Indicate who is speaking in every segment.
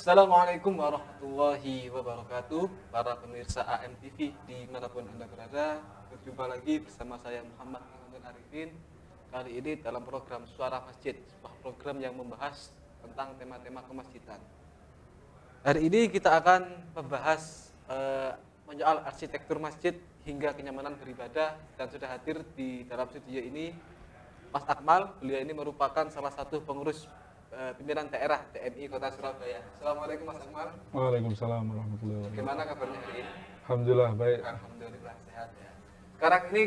Speaker 1: Assalamualaikum warahmatullahi wabarakatuh. Para pemirsa AMTV dimanapun Anda berada, berjumpa lagi bersama saya Muhammad Imamun Arifin. Kali ini dalam program Suara Masjid, sebuah program yang membahas tentang tema-tema kemasjidan. Hari ini kita akan membahas menyoal arsitektur masjid hingga kenyamanan beribadah, dan sudah hadir di dalam studio ini Mas Akmal. Beliau ini merupakan salah satu pengurus pimpinan daerah TMI Kota Surabaya. Assalamualaikum Mas Akmal.
Speaker 2: Waalaikumsalam warahmatullahi wabarakatuh.
Speaker 1: Bagaimana kabarnya hari ini?
Speaker 2: Alhamdulillah baik.
Speaker 1: Alhamdulillah sehat ya. Sekarang ini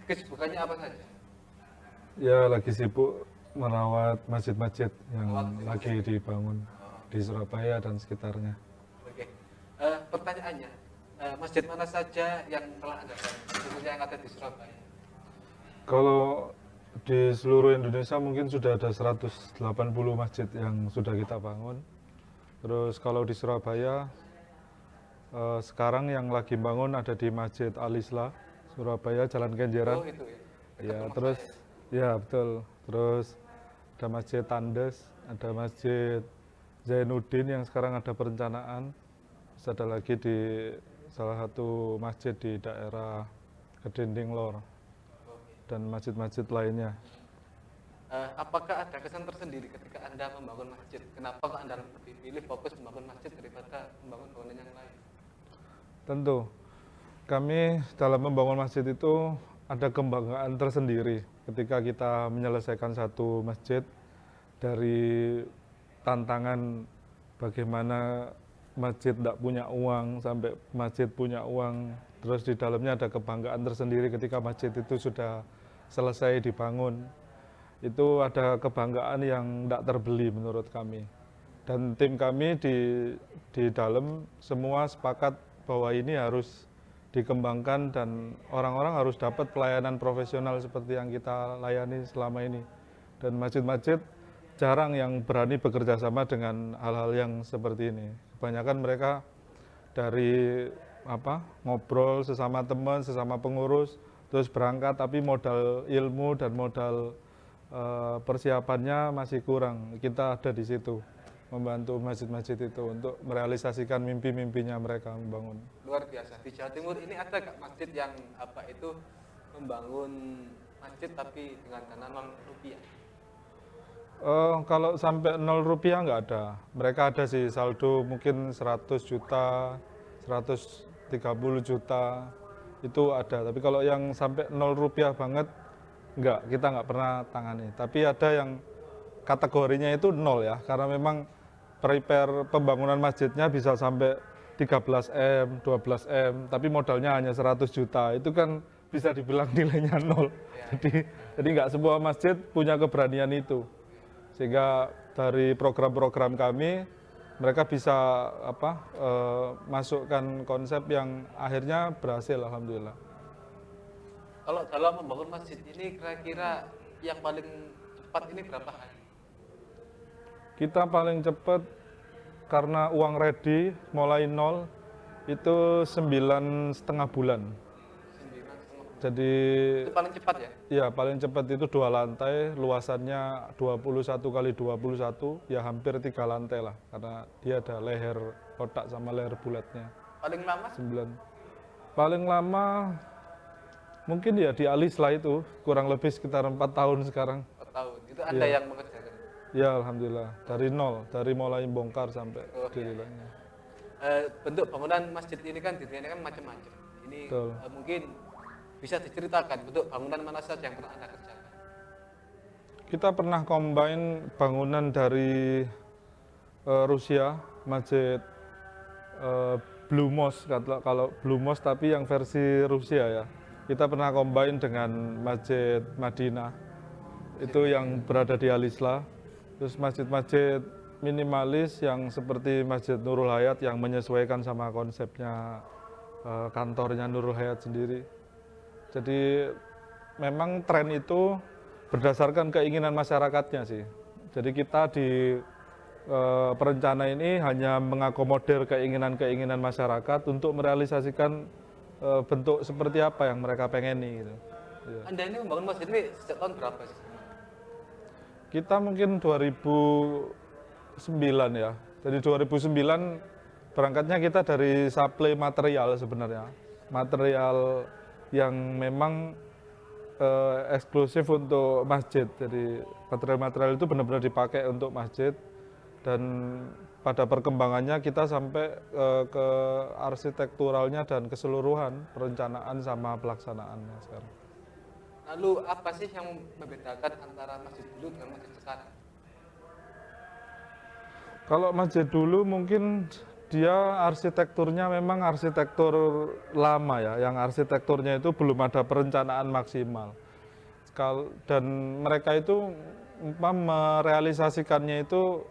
Speaker 1: kesibukannya apa saja?
Speaker 2: Ya lagi sibuk merawat masjid-masjid yang lagi dibangun di Surabaya dan sekitarnya.
Speaker 1: Oke. Pertanyaannya, masjid mana saja yang telah Anda bangun, khususnya yang ada di Surabaya?
Speaker 2: Kalau di seluruh Indonesia mungkin sudah ada 180 masjid yang sudah kita bangun. Terus kalau di Surabaya sekarang yang lagi bangun ada di Masjid Al-Islah Surabaya, Jalan Kenjeran.
Speaker 1: Oh itu ya.
Speaker 2: Ya, terus ya betul. Terus ada Masjid Tandes, ada Masjid Zainuddin yang sekarang ada perencanaan. Terus ada lagi di salah satu masjid di daerah Kedinding Lor dan masjid-masjid lainnya.
Speaker 1: Apakah ada kesan tersendiri ketika Anda membangun masjid? Kenapa kok Anda lebih pilih fokus membangun masjid daripada membangun bangunan yang lain?
Speaker 2: Tentu, kami dalam membangun masjid itu ada kebanggaan tersendiri ketika kita menyelesaikan satu masjid dari tantangan bagaimana masjid tidak punya uang sampai masjid punya uang. Terus di dalamnya ada kebanggaan tersendiri ketika masjid itu sudah selesai dibangun. Itu ada kebanggaan yang tidak terbeli menurut kami. Dan tim kami di dalam semua sepakat bahwa ini harus dikembangkan dan orang-orang harus dapat pelayanan profesional seperti yang kita layani selama ini. Dan masjid-masjid jarang yang berani bekerja sama dengan hal-hal yang seperti ini. Kebanyakan mereka dari ngobrol sesama teman, sesama pengurus, terus berangkat, tapi modal ilmu dan modal persiapannya masih kurang. Kita ada di situ membantu masjid-masjid itu untuk merealisasikan mimpi-mimpinya mereka membangun.
Speaker 1: Luar biasa. Di Jawa Timur ini ada nggak masjid yang membangun masjid tapi dengan dana 0 rupiah?
Speaker 2: Kalau sampai 0 rupiah nggak ada. Mereka ada sih saldo mungkin 100 juta, 130 juta, itu ada. Tapi kalau yang sampai 0 rupiah banget, kita nggak pernah tangani. Tapi ada yang kategorinya itu 0 ya, karena memang prepare pembangunan masjidnya bisa sampai 13 M, 12 M, tapi modalnya hanya 100 juta. Itu kan bisa dibilang nilainya 0. Jadi nggak semua masjid punya keberanian itu. Sehingga dari program-program kami, mereka bisa masukkan konsep yang akhirnya berhasil, alhamdulillah.
Speaker 1: Kalau dalam membangun masjid ini kira-kira yang paling cepat ini berapa hari?
Speaker 2: Kita paling cepat karena uang ready mulai 0 itu 9,5 bulan.
Speaker 1: 9,5.
Speaker 2: Jadi
Speaker 1: Itu paling cepat ya?
Speaker 2: ya paling cepat itu 2 lantai, luasannya 21 kali 21, ya hampir 3 lantai lah, karena dia ada leher kotak sama leher bulatnya.
Speaker 1: Paling lama?
Speaker 2: 9. Paling lama mungkin ya di Al-Islah itu, kurang lebih sekitar 4 tahun sekarang.
Speaker 1: 4 tahun. Itu Anda yang mengerjakan?
Speaker 2: Ya alhamdulillah, dari 0, dari mulai bongkar sampai dirilannya.
Speaker 1: Bentuk bangunan masjid ini kan dirinya kan macam-macam. Ini mungkin bisa diceritakan bentuk bangunan mana saja yang pernah Anda kerjakan?
Speaker 2: Kita pernah combine bangunan dari Rusia, masjid Blue Mosque, kalau Blue Mosque tapi yang versi Rusia ya. Kita pernah combine dengan masjid Madinah, itu yang berada di Al-Islah. Terus masjid-masjid minimalis yang seperti Masjid Nurul Hayat yang menyesuaikan sama konsepnya kantornya Nurul Hayat sendiri. Jadi memang tren itu berdasarkan keinginan masyarakatnya sih. Jadi kita di perencana ini hanya mengakomodir keinginan-keinginan masyarakat untuk merealisasikan bentuk seperti apa yang mereka pengeni gitu.
Speaker 1: Anda ini membangun masjid ini sejak tahun berapa sih?
Speaker 2: Kita mungkin 2009 ya, Dari 2009 berangkatnya kita dari suplai material sebenarnya. Material yang memang eksklusif untuk masjid. Jadi material-material itu benar-benar dipakai untuk masjid, dan pada perkembangannya kita sampai ke arsitekturalnya dan keseluruhan perencanaan sama pelaksanaannya sekarang.
Speaker 1: Lalu apa sih yang membedakan antara masjid dulu dengan masjid sekarang?
Speaker 2: Kalau masjid dulu mungkin dia arsitekturnya memang arsitektur lama ya, yang arsitekturnya itu belum ada perencanaan maksimal. Dan mereka itu merealisasikannya itu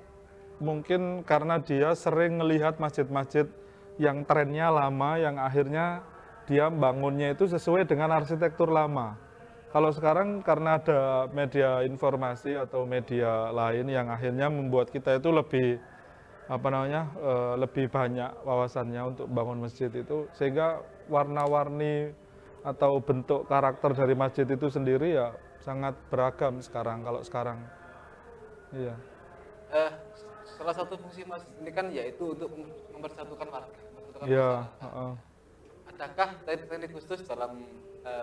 Speaker 2: mungkin karena dia sering melihat masjid-masjid yang trennya lama, yang akhirnya dia bangunnya itu sesuai dengan arsitektur lama. Kalau sekarang karena ada media informasi atau media lain yang akhirnya membuat kita itu lebih lebih banyak wawasannya untuk bangun masjid itu, sehingga warna-warni atau bentuk karakter dari masjid itu sendiri ya sangat beragam sekarang. Kalau sekarang, iya.
Speaker 1: Salah satu fungsi masjid ini kan yaitu untuk mempersatukan warga,
Speaker 2: Iya.
Speaker 1: Adakah teknik khusus dalam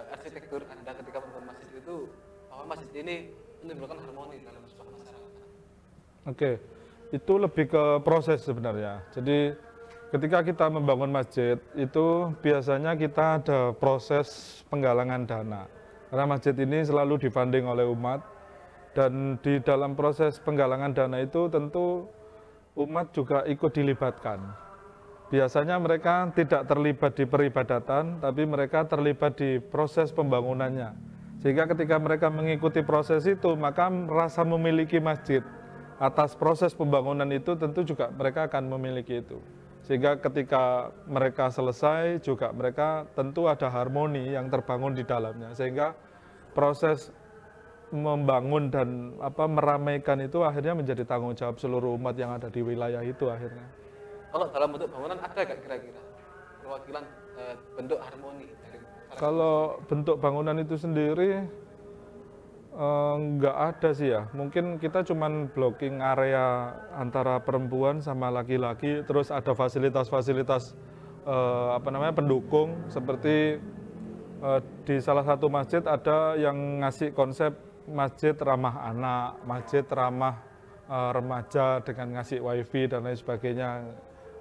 Speaker 1: arsitektur Anda ketika membangun masjid itu, bahwa masjid ini menimbulkan harmoni dalam sebuah masyarakat?
Speaker 2: Oke. Itu lebih ke proses sebenarnya. Jadi ketika kita membangun masjid itu biasanya kita ada proses penggalangan dana. Karena masjid ini selalu difunding oleh umat, dan di dalam proses penggalangan dana itu tentu umat juga ikut dilibatkan. Biasanya mereka tidak terlibat di peribadatan, tapi mereka terlibat di proses pembangunannya. Sehingga ketika mereka mengikuti proses itu, maka merasa memiliki masjid. Atas proses pembangunan itu tentu juga mereka akan memiliki itu. Sehingga ketika mereka selesai juga mereka tentu ada harmoni yang terbangun di dalamnya. Sehingga proses membangun dan meramaikan itu akhirnya menjadi tanggung jawab seluruh umat yang ada di wilayah itu akhirnya.
Speaker 1: Kalau dalam bentuk bangunan ada nggak kira-kira perwakilan bentuk harmoni dari masyarakat?
Speaker 2: Kalau bentuk bangunan itu sendiri nggak ada sih ya. Mungkin kita cuman blocking area antara perempuan sama laki-laki, terus ada fasilitas-fasilitas pendukung seperti di salah satu masjid ada yang ngasih konsep masjid ramah anak, masjid ramah remaja dengan ngasih wifi dan lain sebagainya.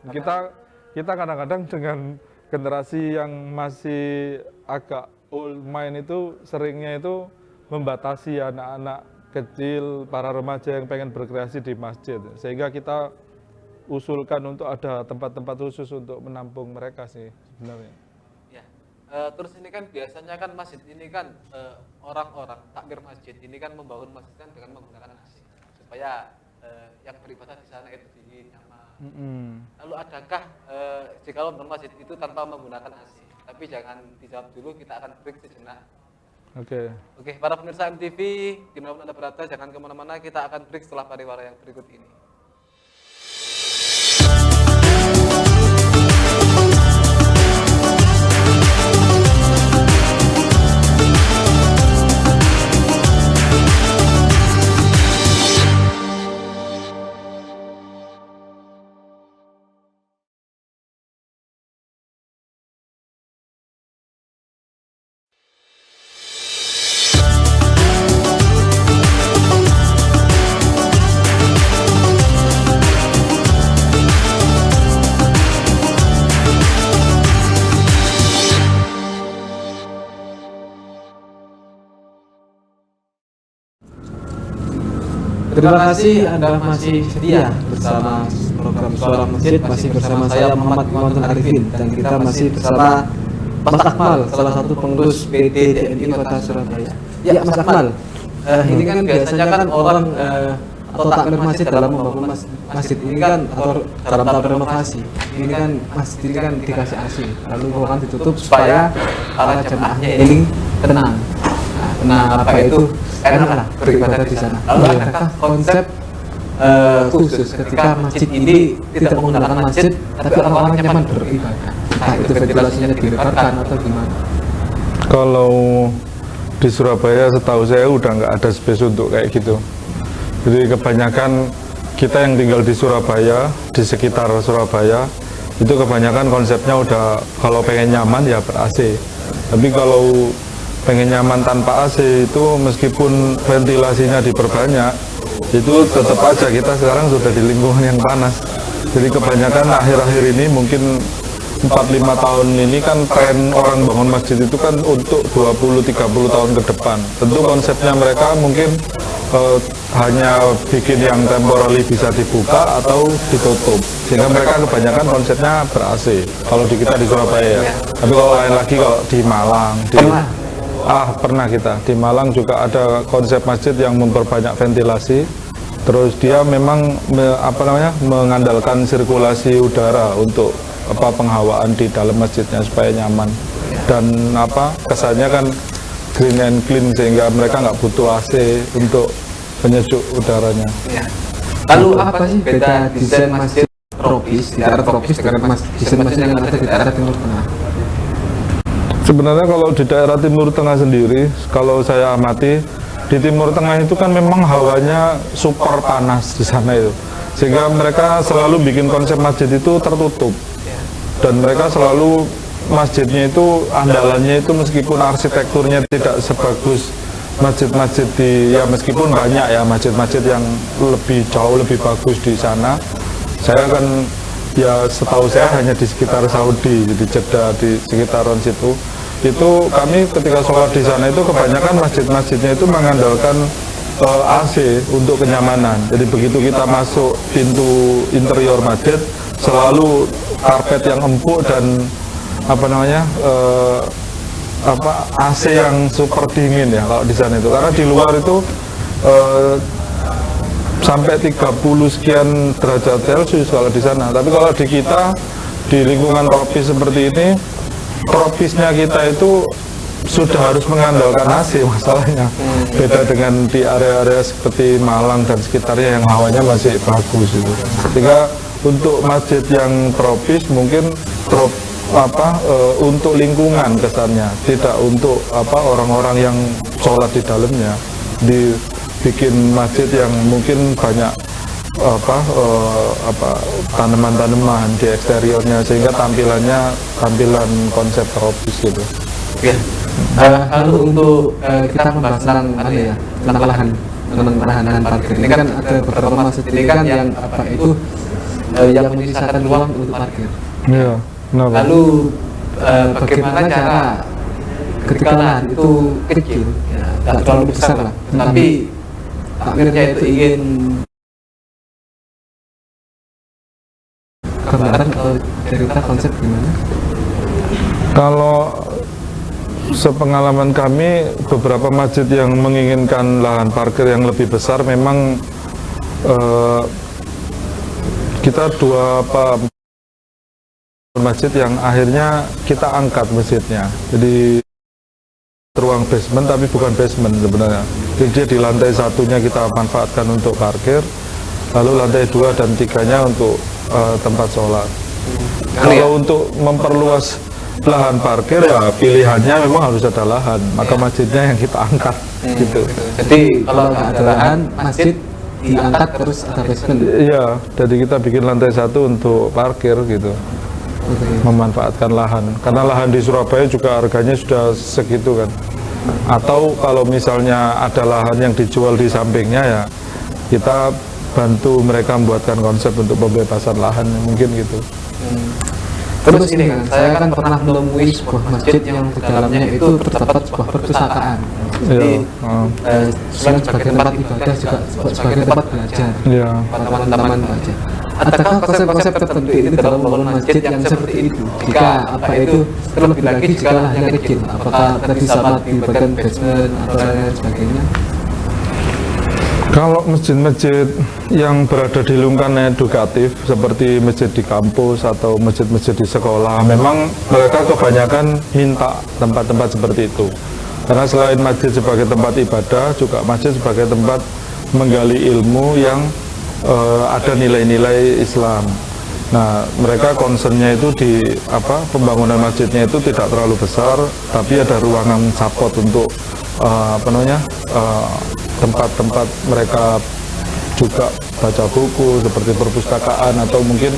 Speaker 2: Kita kadang-kadang dengan generasi yang masih agak old mind itu seringnya itu membatasi anak-anak kecil, para remaja yang pengen berkreasi di masjid. Sehingga kita usulkan untuk ada tempat-tempat khusus untuk menampung mereka sih sebenarnya.
Speaker 1: Ya. Terus ini kan biasanya kan masjid ini kan orang-orang takmir masjid ini kan membangun masjid kan dengan menggunakan AC supaya yang beribadah di sana itu dingin, nyaman. Lalu adakah jika membangun masjid itu tanpa menggunakan AC? Tapi jangan dijawab dulu, kita akan break sejenak.
Speaker 2: Oke,
Speaker 1: Para pemirsa MTV, dimanapun Anda berada, jangan kemana-mana, kita akan break setelah pariwara yang berikut ini. Terima kasih Anda masih setia bersama program Suara Masjid, masih bersama saya Muhammad Imanul Arifin, dan kita masih bersama Mas Akmal, salah satu pengurus PT DNI Kota Surabaya. Ya Mas Akmal, ini kan biasanya kan orang atau takmir masjid dalam membangun masjid ini kan atau dalam tahap renovasi, ini kan masjid ini kan dikasih AC, lalu ruangan ditutup supaya para jemaahnya ini tenang. Nah, apa itu enak lah beribadah di sana. Lalu adakah konsep khusus ketika masjid ini tidak menggunakan masjid, tapi orang-orang nyaman beribadah? Nah, itu ventilasinya dilebarkan atau gimana?
Speaker 2: kalau di Surabaya setahu saya udah nggak ada space untuk kayak gitu. Jadi kebanyakan kita yang tinggal di Surabaya, di sekitar Surabaya, itu kebanyakan konsepnya udah kalau pengen nyaman ya ber-AC. Tapi kalau pengen nyaman tanpa AC itu meskipun ventilasinya diperbanyak, itu tetap aja kita sekarang sudah di lingkungan yang panas. Jadi kebanyakan akhir-akhir ini mungkin 4-5 tahun ini kan tren orang bangun masjid itu kan untuk 20-30 tahun ke depan. Tentu konsepnya mereka mungkin hanya bikin yang temporary bisa dibuka atau ditutup, sehingga mereka kebanyakan konsepnya ber-AC kalau di kita di Surabaya ya. Tapi kalau lain lagi kalau di Malang pernah kita di Malang juga ada konsep masjid yang memperbanyak ventilasi, terus dia memang mengandalkan sirkulasi udara untuk penghawaan di dalam masjidnya supaya nyaman dan kesannya kan green and clean, sehingga mereka nggak butuh AC untuk penyejuk udaranya.
Speaker 1: Ya. Lalu apa sih beda desain masjid tropis di daerah tropis dengan desain masjid yang ada di daerah Timur Tengah?
Speaker 2: Sebenarnya kalau di daerah Timur Tengah sendiri, kalau saya amati di Timur Tengah itu kan memang hawanya super panas di sana itu, sehingga mereka selalu bikin konsep masjid itu tertutup, dan mereka selalu masjidnya itu andalannya itu meskipun arsitekturnya tidak sebagus masjid-masjid di meskipun banyak ya masjid-masjid yang jauh lebih bagus di sana. Saya kan ya setahu saya hanya di sekitar Saudi, di Jeddah, di sekitaran situ. Itu kami ketika sholat di sana itu kebanyakan masjid-masjidnya itu mengandalkan AC untuk kenyamanan. Jadi begitu kita masuk pintu interior masjid selalu karpet yang empuk dan AC yang super dingin ya kalau di sana itu, karena di luar itu sampai 30 sekian derajat Celcius kalau di sana. Tapi kalau di kita di lingkungan tropis seperti ini, tropisnya kita itu sudah harus mengandalkan AC masalahnya. Beda dengan di area-area seperti Malang dan sekitarnya yang hawanya masih bagus itu. Sehingga untuk masjid yang tropis mungkin untuk lingkungan kesannya, tidak untuk orang-orang yang sholat di dalamnya. Dibikin masjid yang mungkin banyak tanaman-tanaman di eksteriornya, sehingga tampilan konsep tropis gitu.
Speaker 1: Ya. Lalu untuk kita membahas tentang lahan parkir. Ini kan ada beberapa masjid ini kan yang yang menyisakan ruang untuk parkir.
Speaker 2: Iya.
Speaker 1: Lalu bagaimana cara ketika lahan itu kecil, tidak terlalu besar lah, tapi akhirnya itu ingin gambaran atau cerita konsep gimana?
Speaker 2: Kalau sepengalaman kami, beberapa masjid yang menginginkan lahan parkir yang lebih besar memang kita masjid yang akhirnya kita angkat masjidnya. Jadi ruang basement tapi bukan basement sebenarnya. Jadi dia di lantai satunya kita manfaatkan untuk parkir, lalu lantai 2 dan 3-nya untuk tempat sholat. Kalau untuk memperluas lahan parkir ya pilihannya memang harus ada lahan, maka masjidnya yang kita angkat gitu.
Speaker 1: Jadi kalau nggak ada lahan, masjid diangkat terus ada basement.
Speaker 2: Iya, jadi kita bikin lantai 1 untuk parkir gitu. Memanfaatkan lahan, karena lahan di Surabaya juga harganya sudah segitu kan. Atau kalau misalnya ada lahan yang dijual di sampingnya ya kita bantu mereka membuatkan konsep untuk pembebasan lahan mungkin gitu.
Speaker 1: Terus ini kan, saya kan pernah menemui sebuah masjid yang di dalamnya itu terdapat sebuah perpustakaan. Jadi selain sebagai tempat ibadah juga sebagai tempat belajar. Teman-teman belajar. Adakah konsep-konsep tertentu ini dalam membangun masjid yang seperti itu? Jika itu terlebih lagi jika lahannya kecil, apakah tadi sama di bagian basement atau lain sebagainya?
Speaker 2: Kalau masjid-masjid yang berada di lingkungan edukatif seperti masjid di kampus atau masjid-masjid di sekolah, memang mereka kebanyakan minta tempat-tempat seperti itu. Karena selain masjid sebagai tempat ibadah, juga masjid sebagai tempat menggali ilmu yang ada nilai-nilai Islam. Nah, mereka concernnya itu di pembangunan masjidnya itu tidak terlalu besar, tapi ada ruangan support untuk tempat-tempat mereka juga baca buku seperti perpustakaan atau mungkin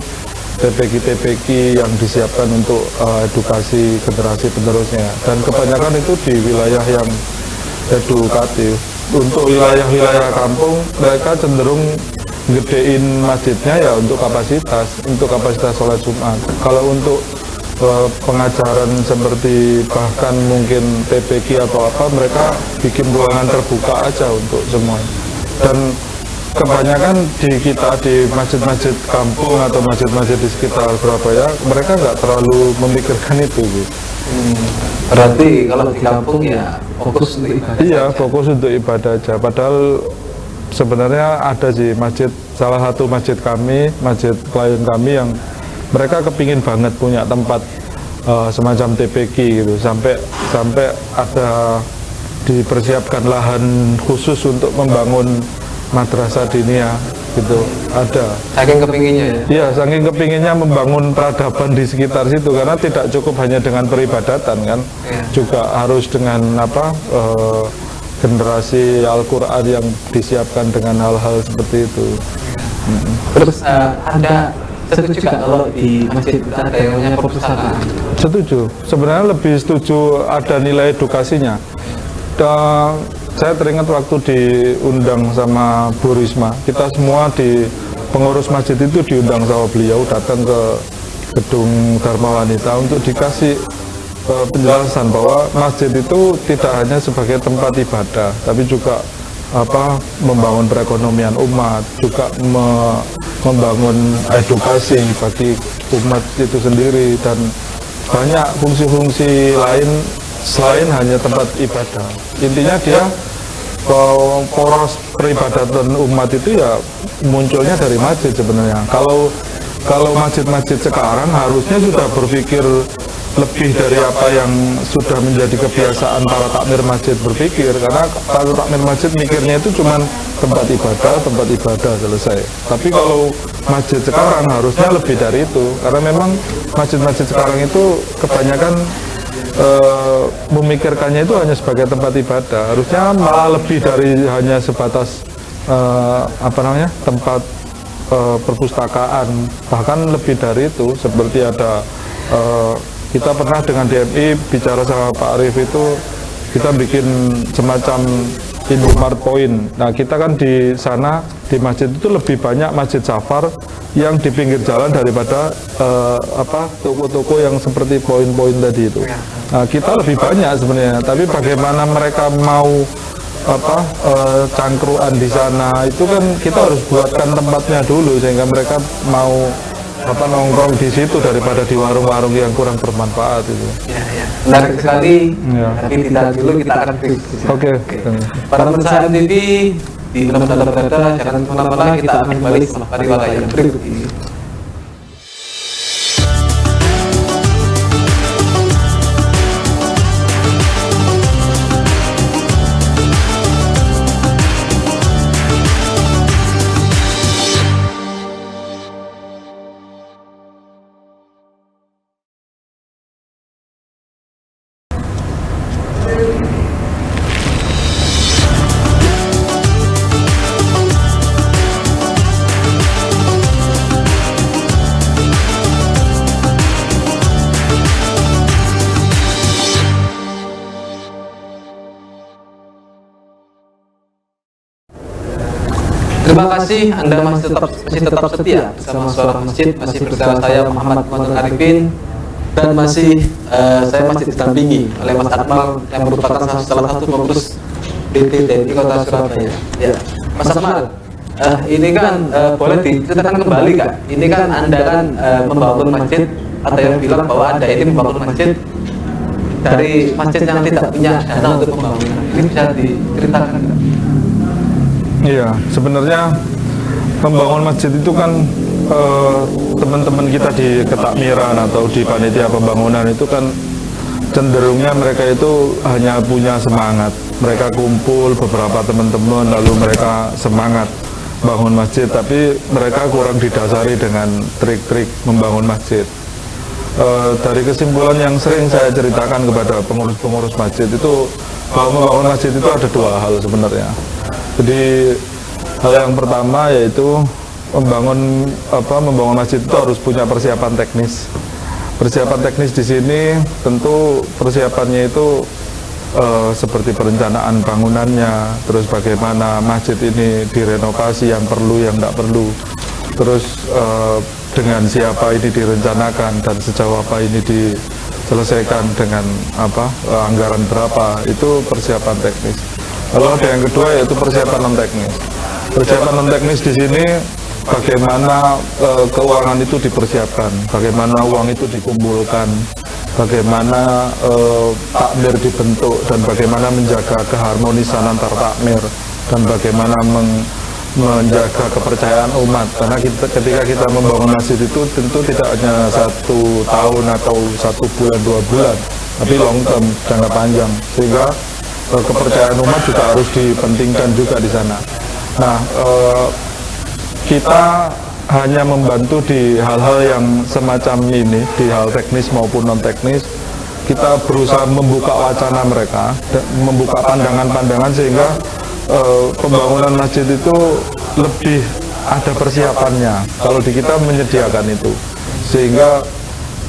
Speaker 2: TPQ-TPQ yang disiapkan untuk edukasi generasi penerusnya, dan kebanyakan itu di wilayah yang edukatif. Untuk wilayah-wilayah kampung mereka cenderung gedein masjidnya ya untuk kapasitas sholat Jumat. Kalau untuk pengajaran seperti bahkan mungkin TPQ atau apa, mereka bikin ruangan terbuka aja untuk semua. Dan kebanyakan di kita di masjid-masjid kampung atau masjid-masjid di sekitar Surabaya, mereka nggak terlalu memikirkan itu gitu.
Speaker 1: Berarti kalau di kampung ya fokus untuk ibadah.
Speaker 2: Iya, fokus untuk ibadah aja. Padahal sebenarnya ada sih masjid, salah satu masjid kami, masjid klien kami yang mereka kepingin banget punya tempat semacam TPQ gitu, sampai ada dipersiapkan lahan khusus untuk membangun madrasah diniyah gitu, ada.
Speaker 1: Saking kepinginnya ya?
Speaker 2: Iya, saking kepinginnya membangun peradaban di sekitar situ, karena tidak cukup hanya dengan peribadatan kan, juga harus dengan generasi Al-Quran yang disiapkan dengan hal-hal seperti itu.
Speaker 1: Terus ada setuju nggak kalau di masjid kita ada yang namanya perpustakaan?
Speaker 2: Setuju, sebenarnya lebih setuju ada nilai edukasinya. Saya teringat waktu diundang sama Bu Risma, kita semua di pengurus masjid itu diundang sama beliau datang ke gedung Dharma Wanita untuk dikasih penjelasan bahwa masjid itu tidak hanya sebagai tempat ibadah, tapi juga membangun perekonomian umat, juga membangun edukasi bagi umat itu sendiri, dan banyak fungsi-fungsi lain selain hanya tempat ibadah. Intinya dia poros peribadatan umat itu ya munculnya dari masjid sebenarnya. Kalau masjid-masjid sekarang harusnya sudah berpikir lebih dari apa yang sudah menjadi kebiasaan para takmir masjid berpikir, karena para takmir masjid mikirnya itu cuma tempat ibadah selesai. Tapi kalau masjid sekarang harusnya lebih dari itu, karena memang masjid-masjid sekarang itu kebanyakan memikirkannya itu hanya sebagai tempat ibadah. Harusnya malah lebih dari hanya sebatas tempat perpustakaan, bahkan lebih dari itu. Seperti ada kita pernah dengan DMI bicara sama Pak Arif, itu kita bikin semacam Indomart Point. Nah, kita kan di sana di masjid itu lebih banyak masjid safar yang di pinggir jalan daripada toko-toko yang seperti poin-poin tadi itu. Nah, kita lebih banyak sebenarnya, tapi bagaimana mereka mau cangkruan di sana, itu kan kita harus buatkan tempatnya dulu sehingga mereka mau nongkrong di situ daripada di warung-warung yang kurang bermanfaat itu.
Speaker 1: Ya. Menarik sekali.
Speaker 2: Ya.
Speaker 1: Tapi tidak dulu kita akan break.
Speaker 2: Oke.
Speaker 1: Para pemirsa MTV di mana-mana berada, jangan kemana-mana, kita akan kembali setelah pariwara yang berikut ini. Terima kasih Anda masih tetap setia bersama Suara Masjid, masih bersama saya Muhammad Manur Arifin, dan saya masih didampingi oleh Mas Akmal yang merupakan salah satu pengurus DTTNI Kota Surabaya. Ya, Mas Akmal, ini kan boleh diceritakan kembali Kak? Ini kan Anda kan membangun masjid, atau yang bilang bahwa Anda ini membangun masjid dari masjid yang tidak punya dana untuk pembangunan. Ini bisa diceritakan Kak?
Speaker 2: Iya, sebenarnya membangun masjid itu kan teman-teman kita di ketakmiran atau di panitia pembangunan itu kan cenderungnya mereka itu hanya punya semangat. Mereka kumpul beberapa teman-teman lalu mereka semangat bangun masjid, tapi mereka kurang didasari dengan trik-trik membangun masjid. Dari kesimpulan yang sering saya ceritakan kepada pengurus-pengurus masjid itu, bahwa membangun masjid itu ada dua hal sebenarnya. Jadi Hal yang pertama yaitu membangun masjid itu harus punya persiapan teknis. Persiapan teknis di sini tentu persiapannya itu seperti perencanaan bangunannya, terus bagaimana masjid ini direnovasi yang perlu, yang tidak perlu, terus dengan siapa ini direncanakan dan sejauh apa ini diselesaikan dengan anggaran berapa, itu persiapan teknis. Lalu ada yang kedua yaitu persiapan non teknis. Persiapan non teknis di sini bagaimana keuangan itu dipersiapkan, bagaimana uang itu dikumpulkan, bagaimana takmir dibentuk, dan bagaimana menjaga keharmonisan antar takmir, dan bagaimana menjaga kepercayaan umat. Karena ketika kita membangun masjid itu tentu tidak hanya 1 tahun atau 1 bulan 2 bulan, tapi long term, jangka panjang, sehingga kepercayaan umat juga harus dipentingkan juga di sana. Nah, kita hanya membantu di hal-hal yang semacam ini, di hal teknis maupun non teknis. Kita berusaha membuka wacana mereka, membuka pandangan-pandangan sehingga pembangunan masjid itu lebih ada persiapannya. Kalau di kita menyediakan itu, sehingga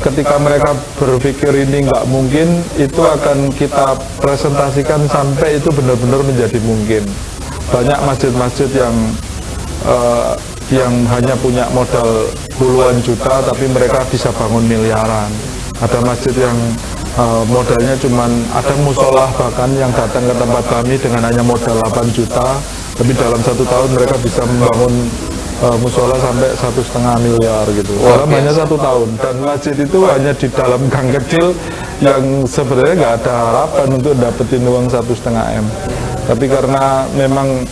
Speaker 2: ketika mereka berpikir ini nggak mungkin, itu akan kita presentasikan sampai itu benar-benar menjadi mungkin. Banyak masjid-masjid yang hanya punya modal puluhan juta tapi mereka bisa bangun miliaran. Ada masjid yang modalnya cuman, ada musolah bahkan yang datang ke tempat kami dengan hanya modal 8 juta, tapi dalam 1 tahun mereka bisa membangun musola sampai 1,5 miliar gitu. Dalam hanya 1 tahun, dan masjid itu hanya di dalam gang kecil yang sebenarnya nggak ada harapan untuk dapetin uang 1,5 M. Tapi karena memang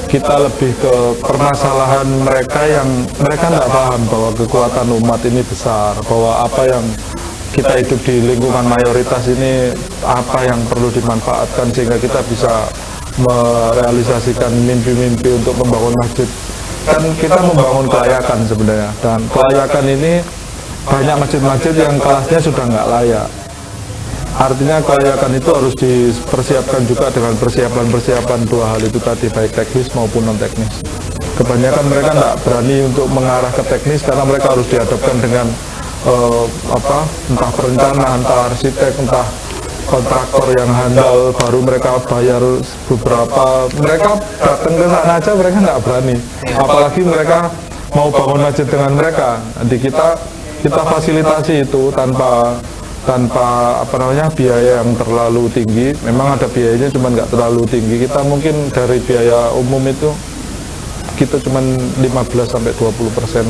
Speaker 2: kita lebih ke permasalahan mereka yang mereka nggak paham bahwa kekuatan umat ini besar, bahwa apa yang kita hidup di lingkungan mayoritas ini apa yang perlu dimanfaatkan sehingga kita bisa merealisasikan mimpi-mimpi untuk membangun masjid. Kan kita membangun kelayakan sebenarnya, dan kelayakan ini banyak masjid-masjid yang kelasnya sudah nggak layak. Artinya kelayakan itu harus dipersiapkan juga dengan persiapan-persiapan 2 hal itu tadi, baik teknis maupun non teknis. Kebanyakan mereka nggak berani untuk mengarah ke teknis karena mereka harus dihadapkan dengan entah perencanaan, entah arsitek, entah kontraktor yang handal, baru mereka bayar beberapa. Mereka datang ke sana aja mereka nggak berani, apalagi mereka mau bangun masjid dengan mereka. Nanti kita fasilitasi itu tanpa biaya yang terlalu tinggi. Memang ada biayanya, cuman nggak terlalu tinggi. Kita mungkin dari biaya umum itu kita cuman 15-20%,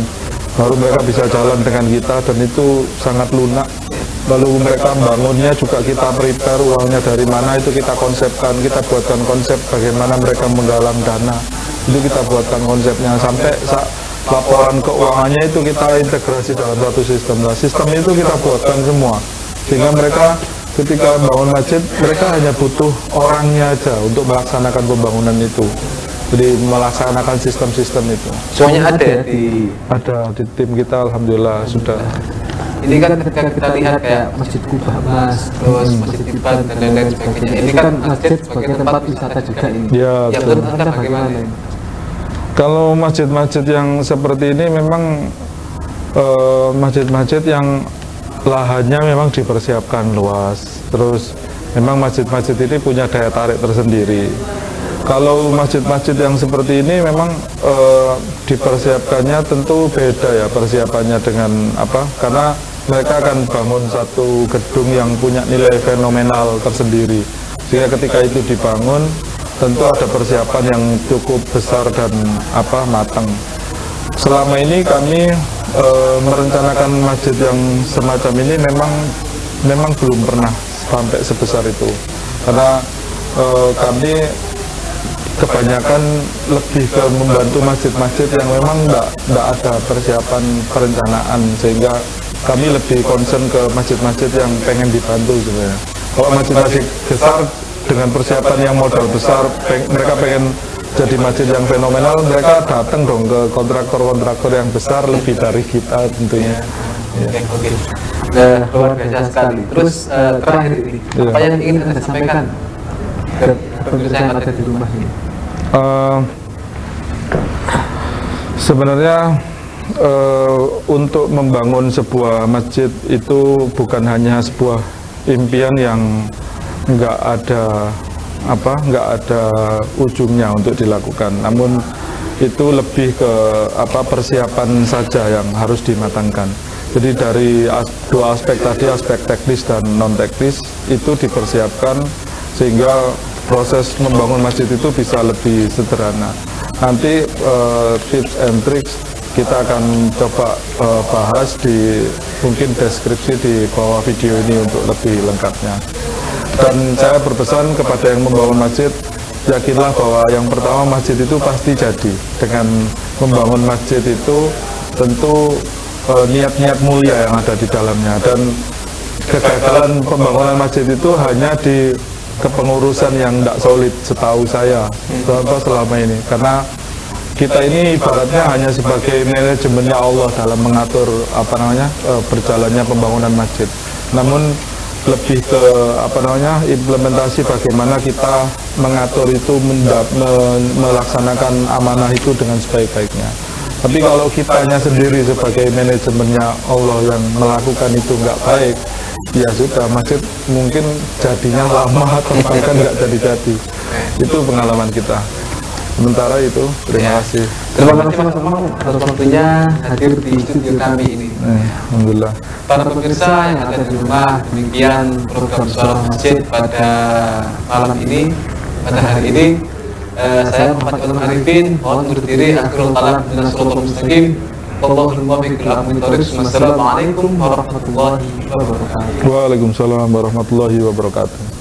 Speaker 2: baru mereka bisa jalan dengan kita, dan itu sangat lunak. Lalu mereka bangunnya juga kita prepare, uangnya dari mana itu kita konsepkan, kita buatkan konsep bagaimana mereka menggalang dana, itu kita buatkan konsepnya, sampai laporan keuangannya itu kita integrasi dalam satu sistem. Nah, sistem itu kita buatkan semua, sehingga mereka ketika bangun masjid, mereka hanya butuh orangnya aja untuk melaksanakan pembangunan itu. Jadi melaksanakan sistem-sistem itu.
Speaker 1: Semuanya ada
Speaker 2: di tim kita, alhamdulillah sudah.
Speaker 1: Ini kan ketika kita lihat kayak Masjid Kubah Mas, terus Masjid Tiban dan lain-lain sebagainya. Ini kan masjid sebagai tempat wisata juga ini.
Speaker 2: Ya,
Speaker 1: yang menurut Anda bagaimana ini?
Speaker 2: Kalau masjid-masjid yang seperti ini memang masjid-masjid yang lahannya memang dipersiapkan luas. Terus memang masjid-masjid ini punya daya tarik tersendiri. Kalau masjid-masjid yang seperti ini memang dipersiapkannya tentu beda ya persiapannya dengan karena mereka akan bangun satu gedung yang punya nilai fenomenal tersendiri, sehingga ketika itu dibangun tentu ada persiapan yang cukup besar dan matang. Selama ini kami merencanakan masjid yang semacam ini memang belum pernah sampai sebesar itu, karena kami kebanyakan lebih ke membantu masjid-masjid yang memang nggak ada persiapan perencanaan, sehingga kami lebih concern ke masjid-masjid yang pengen dibantu sebenarnya. Kalau masjid-masjid besar dengan persiapan yang modal besar, mereka pengen jadi masjid yang fenomenal, mereka datang dong ke kontraktor-kontraktor yang besar lebih dari kita tentunya.
Speaker 1: Oke. Luar biasa sekali. Terus terakhir ini, apa yang ingin Anda sampaikan ke pemirsa yang ada di rumah ini?
Speaker 2: Sebenarnya untuk membangun sebuah masjid itu bukan hanya sebuah impian yang nggak ada ujungnya untuk dilakukan, namun itu lebih ke persiapan saja yang harus dimatangkan. Jadi dari dua aspek tadi, aspek teknis dan non teknis itu dipersiapkan sehingga proses membangun masjid itu bisa lebih sederhana. Nanti tips and tricks kita akan coba bahas di mungkin deskripsi di bawah video ini untuk lebih lengkapnya. Dan saya berpesan kepada yang membangun masjid, yakinlah bahwa yang pertama masjid itu pasti jadi. Dengan membangun masjid itu tentu niat-niat mulia yang ada di dalamnya, dan kegagalan pembangunan masjid itu hanya di kepengurusan yang tidak solid setahu saya selama ini, karena kita ini ibaratnya hanya sebagai manajemennya Allah dalam mengatur berjalannya pembangunan masjid, namun lebih ke implementasi bagaimana kita mengatur itu, melaksanakan amanah itu dengan sebaik-baiknya. Tapi kalau kitanya sendiri sebagai manajemennya Allah yang melakukan itu nggak baik, ya sudah, masjid mungkin jadinya lama atau bahkan nggak jadi-jadi. Itu pengalaman kita. Sementara itu, terima kasih.
Speaker 1: Terima kasih Mas Amang atas waktunya hadir di studio kami ini.
Speaker 2: Alhamdulillah.
Speaker 1: Para pemirsa yang ada di rumah, demikian program Suara Masjid pada malam ini, pada hari ini. Saya Muhammad Ilham Arifin, mohon undur diri. Akhirul kalam dengan shiratal mustaqim. Wallahul muwaffiq ila aqwamit thoriq. Wassalamualaikum warahmatullahi wabarakatuh.
Speaker 2: Waalaikumsalam warahmatullahi wabarakatuh.